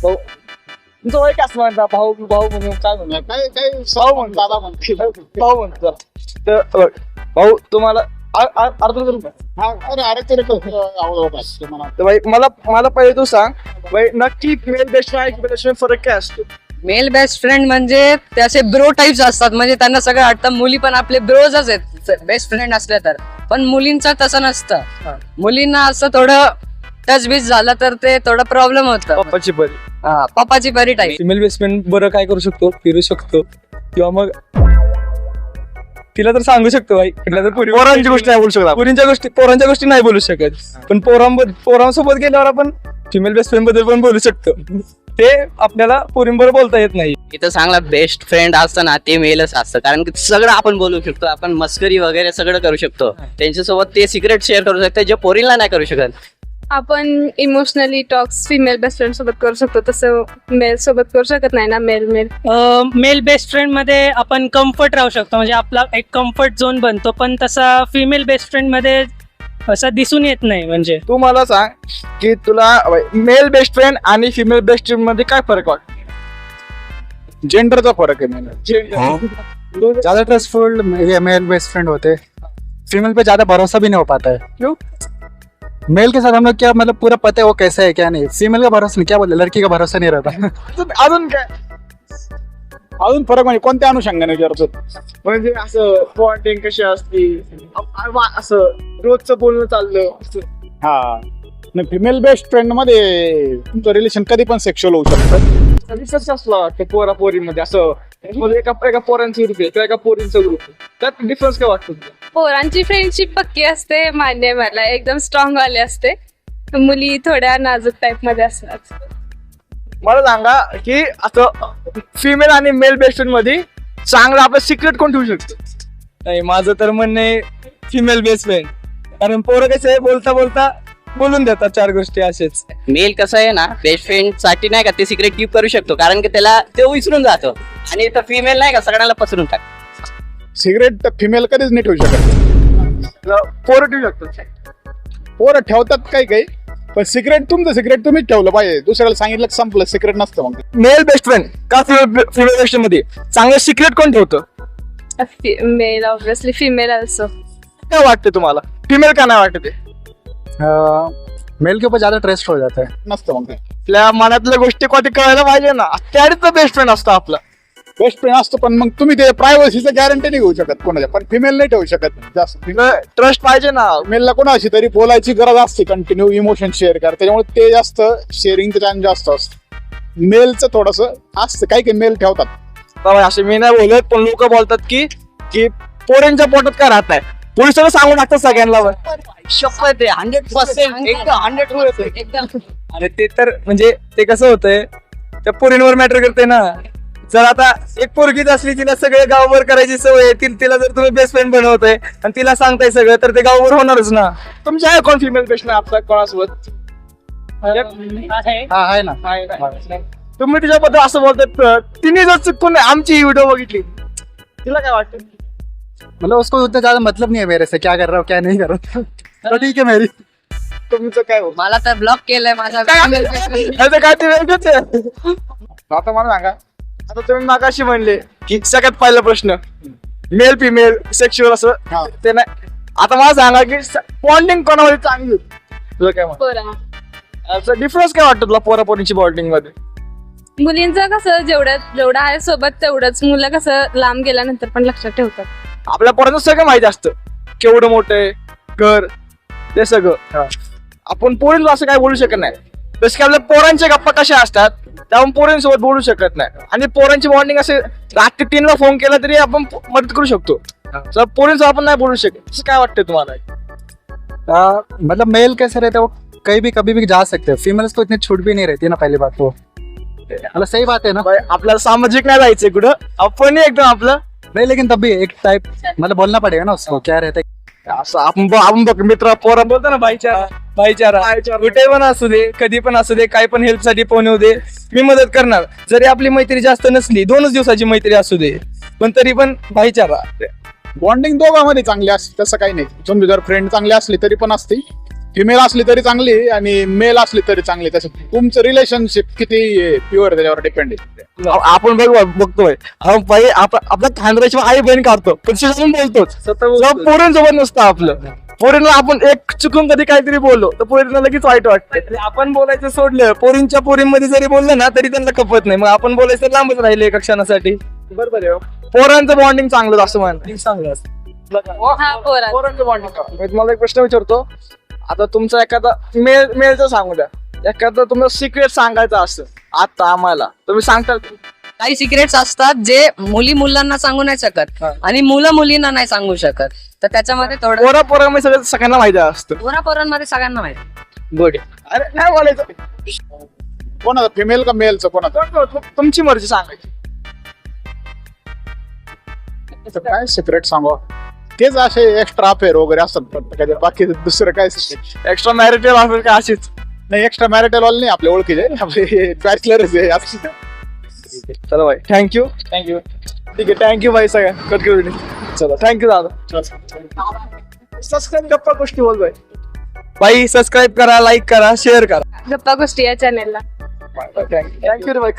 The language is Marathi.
भाऊ तुमचं वय काय असणार भाऊ भाऊ म्हणून काय म्हणणार काय काय भाऊ म्हणतो दादा म्हणते भाऊ म्हणतो तर भाऊ तुम्हाला अर्ध रुपये हा अरे अरे तरी आवडत मला तर भाई मला पहिले तू सांग भाई नक्की मेल बेस्ट फ्रेंड फरक काय असतो. मेल बेस्ट फ्रेंड म्हणजे ते असे ब्रो टाइप्स असतात, म्हणजे त्यांना सगळं वाटतं मुली पण आपले ब्रोजच आहेत बेस्ट फ्रेंड असले तर. पण मुलींचं तसं नसतं. मुलींना असं थोडं टच बीच झालं तर ते थोडं प्रॉब्लेम होतं. पप्पाची परी पप्पाची परी टाईप. फिमेल बेस्ट फ्रेंड बरं काय करू शकतो, फिरू शकतो किंवा मग तिला तर सांगू शकतो भाई कुठल्या तर पोरांची गोष्ट नाही बोलू शकत पोरांच्या गोष्टी नाही बोलू शकत, पण पोरांसोबत गेल्यावर आपण फिमेल बेस्ट फ्रेंड बद्दल पण बोलू शकतो. ते आपल्याला पोरींबरोबर बोलता येत नाही. इथं चांगला बेस्ट फ्रेंड असतं ना ते मेलच असतं, कारण की सगळं आपण बोलू शकतो, आपण मस्करी वगैरे सगळं करू शकतो. त्यांच्यासोबत ते सिक्रेट शेअर करू शकतो जे पोरीला नाही करू शकत. आपण emotionally talks female best friend सोबत करू शकतो, तसं मेल सोबत करू शकत नाही ना. मेल बेस्ट फ्रेंड मध्ये आपण कम्फर्ट राहू शकतो, म्हणजे आपला एक कम्फर्ट झोन बनतो, पण तसा फिमेल बेस्ट फ्रेंड मध्ये असं दिसून येत नाही. म्हणजे तू मला सांग की तुला मेल बेस्ट फ्रेंड आणि फिमेल बेस्ट फ्रेंड मध्ये काय फरक वाटतो. जेंडरचा फरक आहे मेल ज्यादा ट्रस्टफुल मेल बेस्ट फ्रेंड होते, फीमेल पे ज्यादा भरोसा भी नहीं हो पाता है. क्यों? मेल के साथ हम लोग क्या मतलब पूरा पता है वो कैसा है क्या नहीं. फीमेल का भरोसा नहीं, क्या बोलते लड़की का भरोसा नहीं रहता. अजून काय अजून फरक म्हणजे कोणत्या अनुषंगाने विचारतो. म्हणजे असं बॉन्डिंग कशी असते, असं रोजचं बोलणं चाललं. हा फिमेल बेस्ट फ्रेंड मध्ये तुमचं रिलेशन कधी पण सेक्शुअल होऊ शकतं. रिसर्च असला वाटतं पोरा पोरीमध्ये असं म्हणजे एका पोरांचा ग्रुप आहे किंवा एका पोरींचा ग्रुप आहे, त्यात डिफरन्स काय वाटतो. पोरांची फ्रेंडशिप पक्की असते, मान्य मला एकदम स्ट्रॉंग वाले असते. मुली थोड्या नाजूक टाइप मध्ये असतात. मला सांगा की असं फिमेल आणि मेल बेस्ट फ्रेंड मध्ये चांगलं आपलं सिक्रेट कोण ठेवू शकतो. नाही, माझं तर म्हणणं आहे फिमेल बेस्ट फ्रेंड, कारण पोरं कसं आहे बोलता बोलता बोलून देतात चार गोष्टी असेच. मेल कसं आहे ना, बेस्ट फ्रेंड साठी नाही का ते सिक्रेट कीप करू शकतो, कारण की त्याला ते विसरून जातो. आणि इथं फिमेल नाही का सगळ्यांना पसरून टाक. सिगरेट फिमेल कधीच नाही ठेवू शकत. पोरं ठेवू शकतो. पोरं ठेवतात काही काही, पण सिक्रेट तुमचं सिक्रेट तुम्हीच ठेवलं पाहिजे. दुसऱ्याला सांगितलं की संपलं, सिक्रेट नसतं. मग मेल बेस्ट फ्रेंड का फिमेल बेस्ट फ्रेंड मध्ये चांगलं सिक्रेट कोण ठेवतं. Male obviously, female also. काय वाटतं तुम्हाला, फिमेल का नाही वाटत ते. मेल के ऊपर ज्यादा ट्रस्ट हो जाता है. नसतं मग ते. आपल्या मनातल्या गोष्टी कोणती कळायला पाहिजे ना, त्यावेळेस बेस्ट फ्रेंड असतो आपला. बेस्ट फ्रेंड असतो, पण मग तुम्ही ते प्रायव्हसीचं गॅरंटी नाही घेऊ शकत कोणाच्या. पण फिमेल नाही ठेवू शकत जास्त. ट्रस्ट पाहिजे ना. मेलला कोणाशी तरी बोलायची गरज असते, कंटिन्यू इमोशन शेअर करा, त्याच्यामुळे ते जास्त शेअरिंगचं टाइम जास्त असतं. मेलचं थोडस असतं, काही काही मेल ठेवतात. बाबा असे मी नाही बोलत, पण लोक बोलतात की की पोरांच्या पोटात काय राहत नाही. पोलिसांना सांगून टाकतात सगळ्यांना. शपथ आहे 100% एकदम 100% एकदम. अरे ते तर म्हणजे ते कसं होतंय, त्या पोरींवर मॅटर करते ना. जर आता एक पोरगीच असली, तिला सगळे गावभर करायची सवय आहे, तिला जर तुम्ही बेस्ट फ्रेंड बनवताय आणि तिला सांगताय सगळं, तर ते गावभर होणारच ना. तुमच्या आहे कोण फिमेल बेस्ट फ्रेंड आपला कोणासोबत. हा आहे ना. तुम्ही तिच्याबद्दल असं बोलतात, तिने जर चुकून आमची व्हिडिओ बघितली, तिला काय वाटतं. मतलब उसको उतना ज्यादा मतलब नहीं है मेरे से, क्या कर रहा हूँ क्या नहीं कर रहा. तो ठीक है मेरी. तुमचं काय होतं. मला तर ब्लॉक केलंय माझा. याचं काय ते वेगळंच आहे. आता मला सांगा, आता तुम्ही मागाशी म्हणले की सगळ्यात पहिला प्रश्न मेल फिमेल सेक्शुअल असं ते नाही. आता मला सांगा की बॉन्डिंग कोणामध्ये चांगली होती. तुझं काय म्हणत. पोरा डिफरन्स काय वाटतं तुला पोरापोरींची बॉन्डिंग मध्ये. मुलींचं कसं जेवढं आहे सोबत तेवढंच, मुलं कसं लांब गेल्यानंतर पण लक्षात ठेवतात. आपल्या पोरांचं सगळं माहिती असतं, केवढं मोठं आहे घर, ते सगळं. आपण पोरींना असं काय बोलू शकत नाही. जसं की आपल्या पोरांच्या गप्पा कशा असतात, त्यामुळे पोरांसोबत बोलू शकत नाही. आणि पोरांची बॉन्डिंग असे रात्री 3ला फोन केला तरी आपण मदत करू शकतो. पोरींसोबत आपण नाही बोलू शकत. असं काय वाटतं तुम्हाला. मतलब मेल कैसे रहते हैं, वो कहीं भी कभी भी जा सकते हैं. फीमेल्स को इतनी छूट भी नहीं रहती ना, पहली बात. वो मतलब सही बात है ना. आपल्याला सामाजिक नाही जायचंय कुठं, आपण एकदम आपलं नहीं, लेकिन तब भी एक टाइप मतलब बोलना पड़ेगा ना उसको, क्या रहता है. असं आपण बघ मित्र पोरा बोलतो ना भाईचारा कुठे पण असू दे, कधी पण असू दे, काय पण हेल्प साठी फोन येऊ दे, मी मदत करणार. जरी आपली मैत्री जास्त नसली, 2च दिवसाची मैत्री असू दे, पण तरी पण भाईचारा. बॉन्डिंग दोघांमध्ये चांगली असते, तसं काही नाही. तुम्ही जर फ्रेंड चांगली असली तरी पण असते, फिमेल असली तरी चांगली आणि मेल असली तरी चांगली. तसं तुमचं रिलेशनशिप किती प्युअर त्याच्यावर डिपेंड आहे. आपण बघतोय आपला खानदाराशिवाय आई बहीण काढतो पण शिक्षण बोलतोच. पोरींसोबत नसतं आपलं. पोरींना आपण एक चुकून कधी काहीतरी बोललो तर पोरींना लगेच वाईट वाटतं. आणि आपण बोलायचं सोडलं, पोरींच्या पोरींमध्ये जरी बोललं ना तरी त्यांना खपत नाही. मग आपण बोलायचं लांबच राहिले एका क्षणासाठी. बरोबर आहे. पोरांचं बॉन्डिंग चांगलं असं म्हणणं. चांगलं असतं. हा पोरा पोरांचं बॉन्डिंग. मी तुम्हाला एक प्रश्न विचारतो. आता तुमचा एखादा मेलचं सांगू द्या, एखादा तुम्हाला सिक्रेट सांगायचं असतं आता आम्हाला, तुम्ही सांगताल? काही सिक्रेट्स असतात जे मुलांना सांगू नाही शकत आणि मुलींना नाही सांगू शकत. तर त्याच्यामध्ये थोडं पोरांमध्ये सगळं सगळ्यांना माहिती असतं. पोरांमध्ये सगळ्यांना माहिती. गुड. अरे नाही बोलायचं. कोणाचं फिमेल का मेलचं कोणाचं? तुमची मर्जी सांगायची. काय सिक्रेट सांगू? तेच असे एक्स्ट्रा अफेअर वगैरे असतात. बाकी दुसरं काय एक्स्ट्रा मॅरिटल असेल का अशीच? नाही, एक्स्ट्रा मॅरिटल वाले नाही आपले ओळखीचे, आपले बॅचलरच आहे असं. चला भाई, थँक्यू. ठीक आहे, थँक्यू भाई सगळ्या कट करू. चला, थँक्यू दादा. सबस्क्राईब गप्पा गोष्टी बोल भाई. बाई सबस्क्राईब करा, लाईक करा, शेअर करा. गप्पा गोष्टी या चॅनेलला. थँक्यू रे भाई.